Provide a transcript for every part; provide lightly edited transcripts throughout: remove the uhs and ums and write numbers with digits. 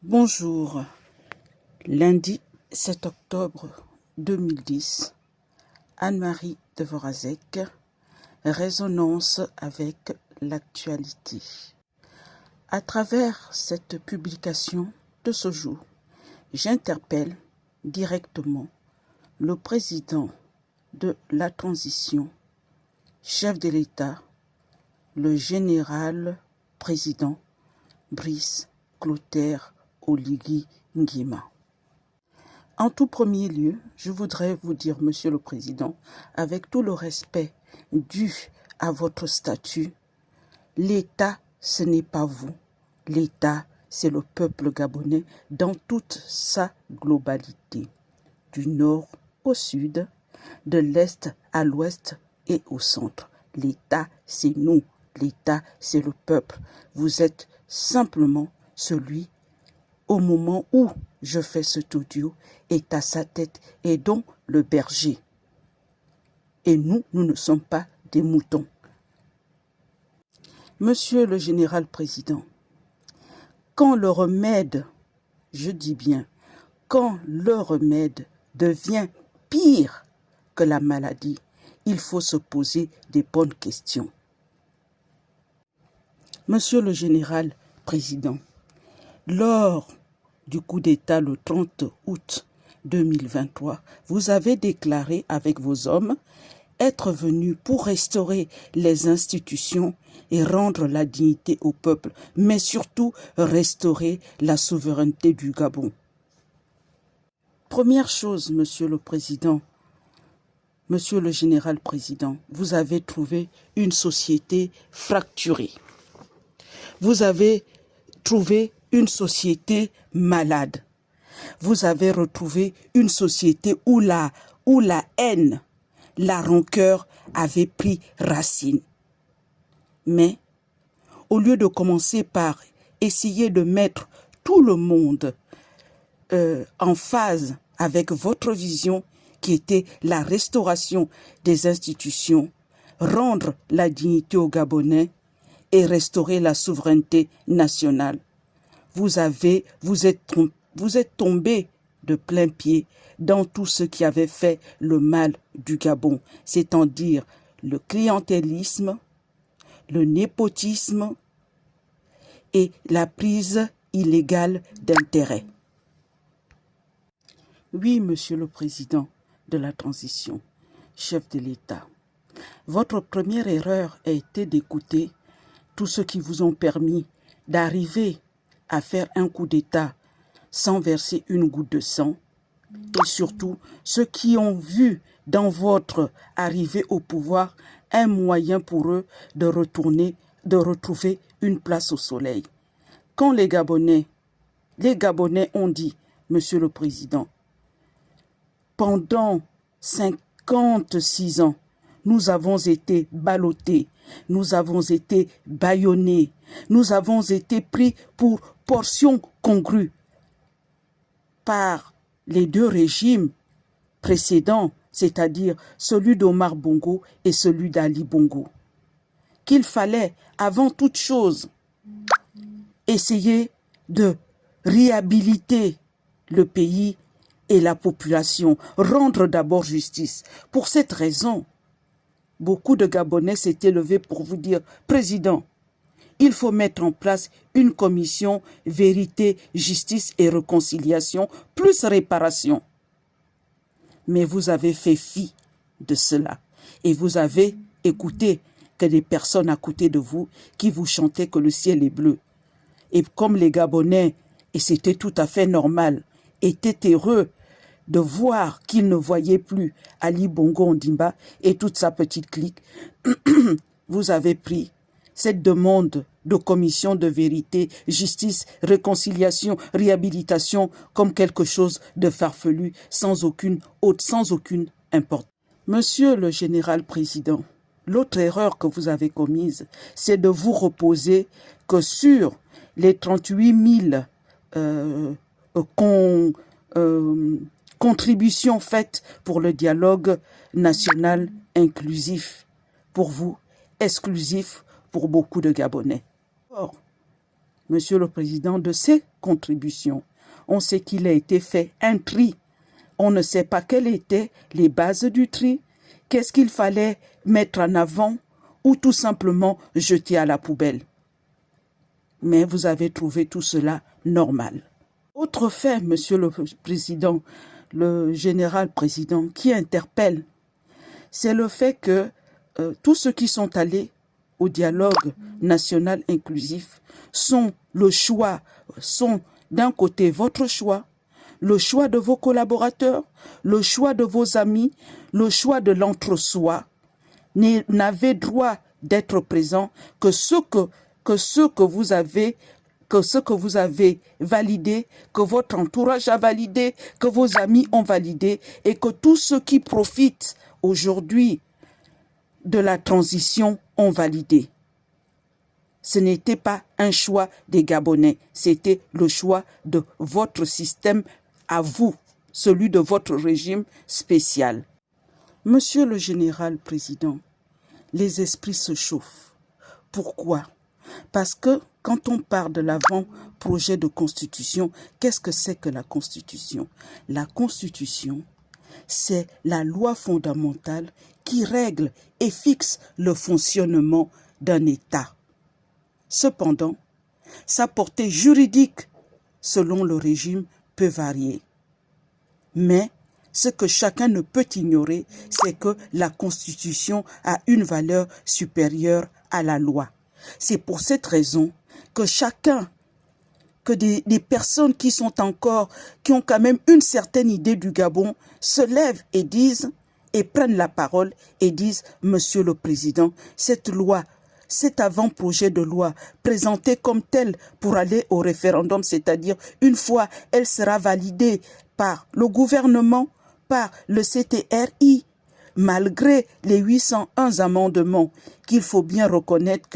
Bonjour. Lundi 7 octobre 2010, Anne-Marie Devorazek, résonance avec l'actualité. À travers cette publication de ce jour, j'interpelle directement le président de la transition, chef de l'État, le général président Brice Clotaire Oligui Nguema. En tout premier lieu, je voudrais vous dire, Monsieur le Président, avec tout le respect dû à votre statut, l'État, ce n'est pas vous. L'État, c'est le peuple gabonais dans toute sa globalité, du nord au sud, de l'est à l'ouest et au centre. L'État, c'est nous. L'État, c'est le peuple. Vous êtes simplement celui, au moment où je fais cet audio, est à sa tête et donc le berger. Et nous ne sommes pas des moutons. Monsieur le général président, quand le remède, je dis bien, quand le remède devient pire que la maladie, il faut se poser des bonnes questions. Monsieur le général président, lors du coup d'État le 30 août 2023, vous avez déclaré avec vos hommes être venus pour restaurer les institutions et rendre la dignité au peuple, mais surtout restaurer la souveraineté du Gabon. Première chose, Monsieur le Président, Monsieur le Général Président, vous avez trouvé une société fracturée. Vous avez trouvé une société malade. Vous avez retrouvé une société où la haine, la rancœur avait pris racine. Mais, au lieu de commencer par essayer de mettre tout le monde en phase avec votre vision, qui était la restauration des institutions, rendre la dignité aux Gabonais et restaurer la souveraineté nationale, vous êtes tombé de plein pied dans tout ce qui avait fait le mal du Gabon, c'est-à-dire le clientélisme, le népotisme et la prise illégale d'intérêts. Oui, Monsieur le Président de la transition, chef de l'État, votre première erreur a été d'écouter tous ceux qui vous ont permis d'arriver à faire un coup d'État sans verser une goutte de sang, et surtout ceux qui ont vu dans votre arrivée au pouvoir un moyen pour eux de retrouver une place au soleil. Quand les Gabonais ont dit, Monsieur le Président, pendant 56 ans, nous avons été ballottés, nous avons été bâillonnés, nous avons été pris pour portions congrues par les deux régimes précédents, c'est-à-dire celui d'Omar Bongo et celui d'Ali Bongo. Qu'il fallait, avant toute chose, essayer de réhabiliter le pays et la population, rendre d'abord justice. Pour cette raison, beaucoup de Gabonais s'étaient levés pour vous dire, Président, il faut mettre en place une commission vérité, justice et réconciliation, plus réparation. Mais vous avez fait fi de cela et vous avez écouté que des personnes à côté de vous qui vous chantaient que le ciel est bleu. Et comme les Gabonais, et c'était tout à fait normal, étaient heureux de voir qu'ils ne voyaient plus Ali Bongo Ondimba et toute sa petite clique, vous avez pris cette demande de commission de vérité, justice, réconciliation, réhabilitation comme quelque chose de farfelu, sans aucune importance. Monsieur le général président, l'autre erreur que vous avez commise, c'est de vous reposer que sur les 38 000 contributions faites pour le dialogue national inclusif, pour vous, exclusif pour beaucoup de Gabonais. Or, Monsieur le Président, de ces contributions. On sait qu'il a été fait un tri. On ne sait pas quelles étaient les bases du tri, qu'est-ce qu'il fallait mettre en avant ou tout simplement jeter à la poubelle. Mais vous avez trouvé tout cela normal. Autre fait, Monsieur le Président, le général président, qui interpelle, c'est le fait que tous ceux qui sont allés au dialogue national inclusif sont d'un côté votre choix, le choix de vos collaborateurs, le choix de vos amis, le choix de l'entre-soi, n'avez droit d'être présent que ce que vous avez validé, que votre entourage a validé, que vos amis ont validé, et que tous ceux qui profitent aujourd'hui de la transition ont validé. Ce n'était pas un choix des Gabonais, c'était le choix de votre système à vous, celui de votre régime spécial. Monsieur le général président, les esprits se chauffent. Pourquoi? Parce que quand on parle de l'avant-projet de constitution, qu'est-ce que c'est que la constitution? La constitution, c'est la loi fondamentale qui règle et fixe le fonctionnement d'un État. Cependant, sa portée juridique, selon le régime, peut varier. Mais ce que chacun ne peut ignorer, c'est que la Constitution a une valeur supérieure à la loi. C'est pour cette raison que des personnes qui ont quand même une certaine idée du Gabon, se lèvent et prennent la parole et disent, Monsieur le Président, cette loi, cet avant-projet de loi présenté comme tel pour aller au référendum, c'est-à-dire une fois elle sera validée par le gouvernement, par le CTRI, malgré les 801 amendements qu'il faut bien reconnaître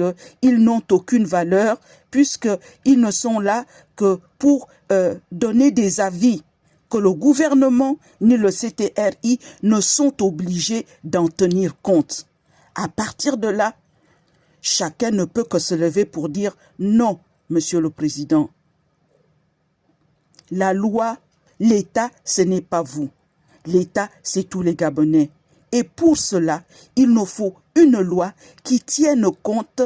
qu'ils n'ont aucune valeur puisqu'ils ne sont là que pour donner des avis que le gouvernement ni le CTRI ne sont obligés d'en tenir compte. À partir de là, chacun ne peut que se lever pour dire non, Monsieur le Président. La loi, l'État, ce n'est pas vous. L'État, c'est tous les Gabonais. Et pour cela, il nous faut une loi qui tienne compte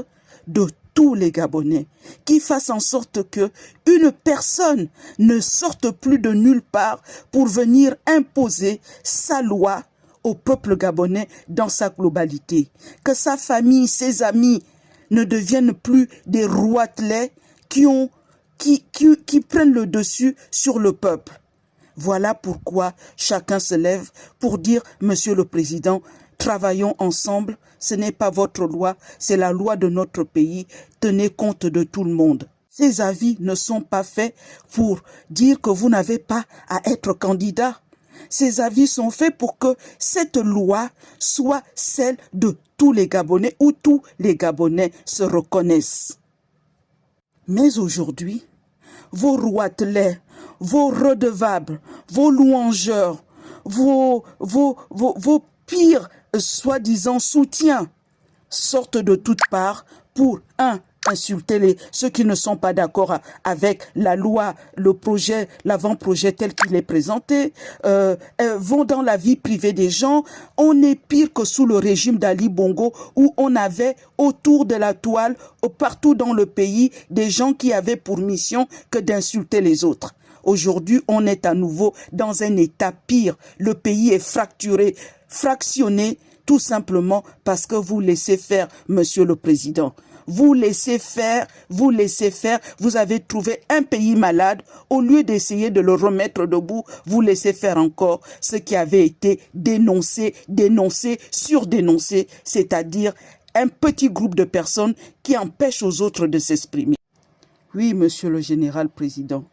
de tous les Gabonais, qui fasse en sorte que une personne ne sorte plus de nulle part pour venir imposer sa loi au peuple gabonais dans sa globalité. Que sa famille, ses amis ne deviennent plus des roitelets qui prennent le dessus sur le peuple. Voilà pourquoi chacun se lève pour dire, Monsieur le Président, travaillons ensemble, ce n'est pas votre loi, c'est la loi de notre pays, tenez compte de tout le monde. Ces avis ne sont pas faits pour dire que vous n'avez pas à être candidat. Ces avis sont faits pour que cette loi soit celle de tous les Gabonais, où tous les Gabonais se reconnaissent. Mais aujourd'hui, vos roitelets, vos redevables, vos louangeurs, vos pires soi-disant soutiens sortent de toutes parts pour insulter ceux qui ne sont pas d'accord avec la loi, le projet, l'avant-projet tel qu'il est présenté, vont dans la vie privée des gens. On est pire que sous le régime d'Ali Bongo où on avait autour de la toile, partout dans le pays, des gens qui avaient pour mission que d'insulter les autres. Aujourd'hui, on est à nouveau dans un état pire. Le pays est fractionné, tout simplement parce que vous laissez faire, Monsieur le Président. Vous laissez faire, vous avez trouvé un pays malade, au lieu d'essayer de le remettre debout, vous laissez faire encore ce qui avait été dénoncé, surdénoncé, c'est-à-dire un petit groupe de personnes qui empêchent aux autres de s'exprimer. Oui, Monsieur le Général Président,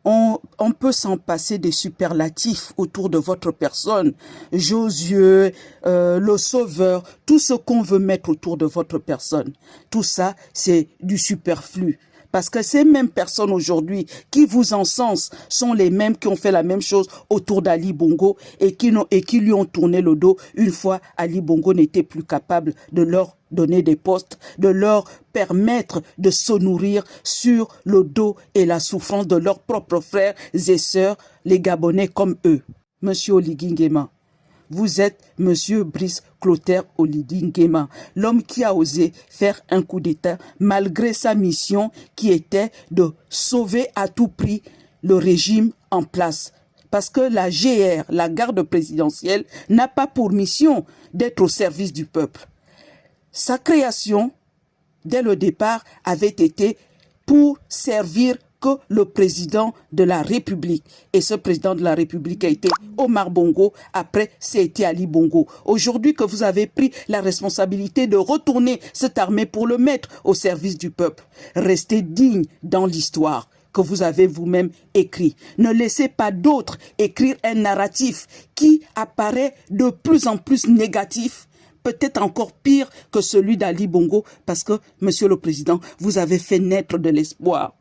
on peut s'en passer des superlatifs autour de votre personne. Josué, le Sauveur, tout ce qu'on veut mettre autour de votre personne. Tout ça, c'est du superflu. Parce que ces mêmes personnes aujourd'hui qui vous encensent sont les mêmes qui ont fait la même chose autour d'Ali Bongo et qui lui ont tourné le dos une fois Ali Bongo n'était plus capable de leur donner des postes, de leur permettre de se nourrir sur le dos et la souffrance de leurs propres frères et sœurs, les Gabonais comme eux. Monsieur Oligui Nguema, vous êtes Monsieur Brice Clotaire Oligui Nguema, l'homme qui a osé faire un coup d'État malgré sa mission qui était de sauver à tout prix le régime en place. Parce que la GR, la garde présidentielle, n'a pas pour mission d'être au service du peuple. Sa création, dès le départ, avait été pour servir que le président de la République. Et ce président de la République a été Omar Bongo, après c'était Ali Bongo. Aujourd'hui que vous avez pris la responsabilité de retourner cette armée pour le mettre au service du peuple, restez digne dans l'histoire que vous avez vous-même écrit. Ne laissez pas d'autres écrire un narratif qui apparaît de plus en plus négatif, peut-être encore pire que celui d'Ali Bongo, parce que, Monsieur le Président, vous avez fait naître de l'espoir.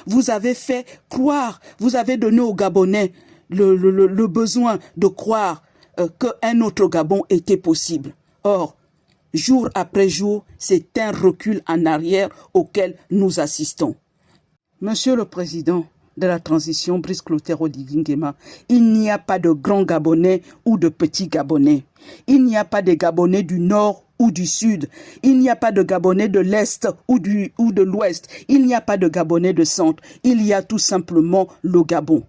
Vous avez fait croire, vous avez donné aux Gabonais le besoin de croire qu'un autre Gabon était possible. Or, jour après jour, c'est un recul en arrière auquel nous assistons. Monsieur le Président de la transition, Brice Clotaire Oligui Nguema, il n'y a pas de grands Gabonais ou de petits Gabonais. Il n'y a pas de Gabonais du Nord ou du Sud. Il n'y a pas de Gabonais de l'Est ou de l'Ouest. Il n'y a pas de Gabonais de Centre. Il y a tout simplement le Gabon.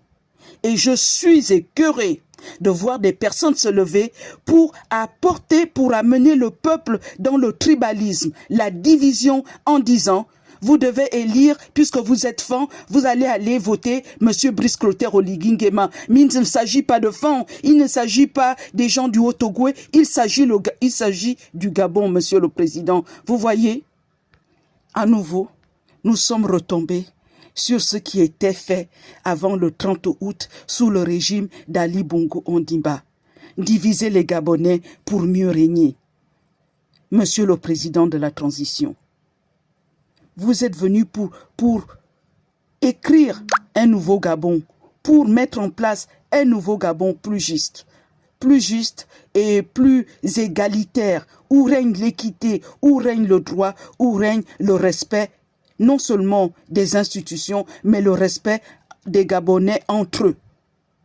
Et je suis écœuré de voir des personnes se lever pour apporter, pour amener le peuple dans le tribalisme, la division en disant: vous devez élire, puisque vous êtes fan, vous allez aller voter Monsieur Brice Clotaire Oligui Nguema. Mais il ne s'agit pas de fan, il ne s'agit pas des gens du Haut-Ogooué, il s'agit du Gabon, Monsieur le Président. Vous voyez, à nouveau, nous sommes retombés sur ce qui était fait avant le 30 août sous le régime d'Ali Bongo Ondimba. Diviser les Gabonais pour mieux régner. Monsieur le Président de la transition, vous êtes venu pour écrire un nouveau Gabon, pour mettre en place un nouveau Gabon plus juste et plus égalitaire, où règne l'équité, où règne le droit, où règne le respect, non seulement des institutions, mais le respect des Gabonais entre eux.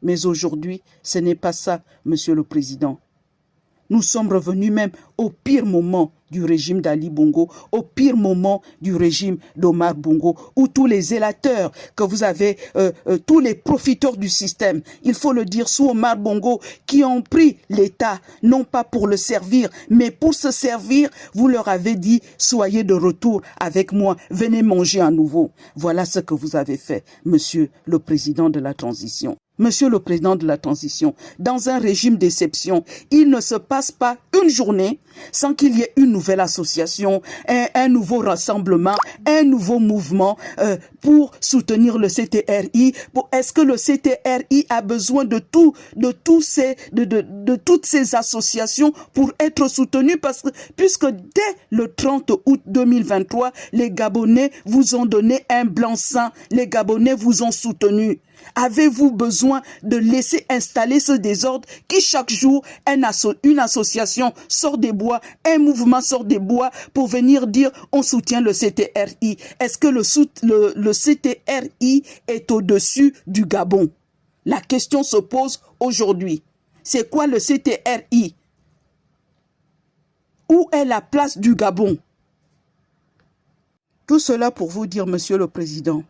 Mais aujourd'hui, ce n'est pas ça, Monsieur le Président. Nous sommes revenus même au pire moment du régime d'Ali Bongo, au pire moment du régime d'Omar Bongo, où tous les zélateurs que vous avez, tous les profiteurs du système, il faut le dire, sous Omar Bongo, qui ont pris l'État, non pas pour le servir, mais pour se servir, vous leur avez dit: soyez de retour avec moi, venez manger à nouveau. Voilà ce que vous avez fait, Monsieur le Président de la transition. Monsieur le Président de la transition, dans un régime d'exception, il ne se passe pas une journée sans qu'il y ait une nouvelle association, un nouveau rassemblement, un nouveau mouvement pour soutenir le CTRI. Est-ce que le CTRI a besoin de toutes ces associations pour être soutenu? Puisque dès le 30 août 2023, les Gabonais vous ont donné un blanc-seing, les Gabonais vous ont soutenu. Avez-vous besoin de laisser installer ce désordre qui chaque jour, une association sort des bois, un mouvement sort des bois pour venir dire on soutient le CTRI? Est-ce que le CTRI est au-dessus du Gabon? La question se pose aujourd'hui. C'est quoi le CTRI? Où est la place du Gabon? Tout cela pour vous dire, Monsieur le Président,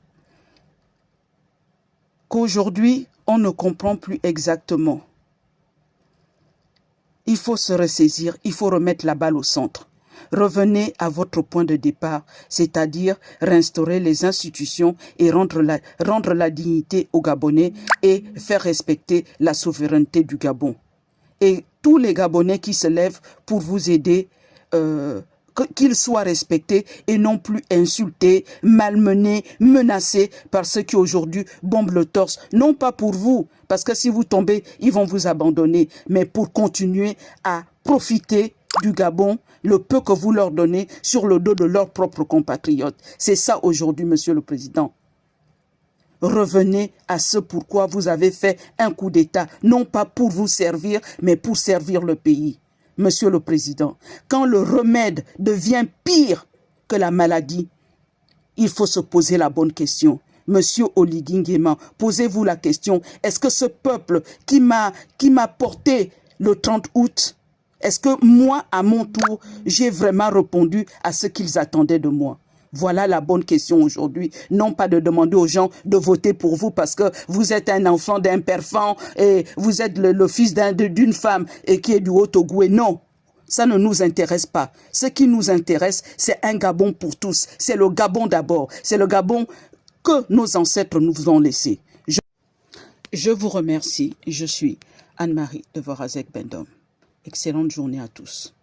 qu'aujourd'hui, on ne comprend plus exactement. Il faut se ressaisir, il faut remettre la balle au centre. Revenez à votre point de départ, c'est-à-dire réinstaurer les institutions et rendre la dignité aux Gabonais et faire respecter la souveraineté du Gabon. Et tous les Gabonais qui se lèvent pour vous aider, qu'ils soient respectés et non plus insultés, malmenés, menacés par ceux qui aujourd'hui bombent le torse. Non pas pour vous, parce que si vous tombez, ils vont vous abandonner, mais pour continuer à profiter du Gabon, le peu que vous leur donnez sur le dos de leurs propres compatriotes. C'est ça aujourd'hui, Monsieur le Président. Revenez à ce pourquoi vous avez fait un coup d'État, non pas pour vous servir, mais pour servir le pays. Monsieur le Président, quand le remède devient pire que la maladie, il faut se poser la bonne question. Monsieur Oligui Nguema, posez-vous la question, est-ce que ce peuple qui m'a porté le 30 août, est-ce que moi, à mon tour, j'ai vraiment répondu à ce qu'ils attendaient de moi? Voilà la bonne question aujourd'hui. Non pas de demander aux gens de voter pour vous parce que vous êtes un enfant d'un père fan et vous êtes le fils d'une femme et qui est du Haut-Ogooué. Non, ça ne nous intéresse pas. Ce qui nous intéresse, c'est un Gabon pour tous. C'est le Gabon d'abord. C'est le Gabon que nos ancêtres nous ont laissé. Je vous remercie. Je suis Anne-Marie de Vorazek Bendom. Excellente journée à tous.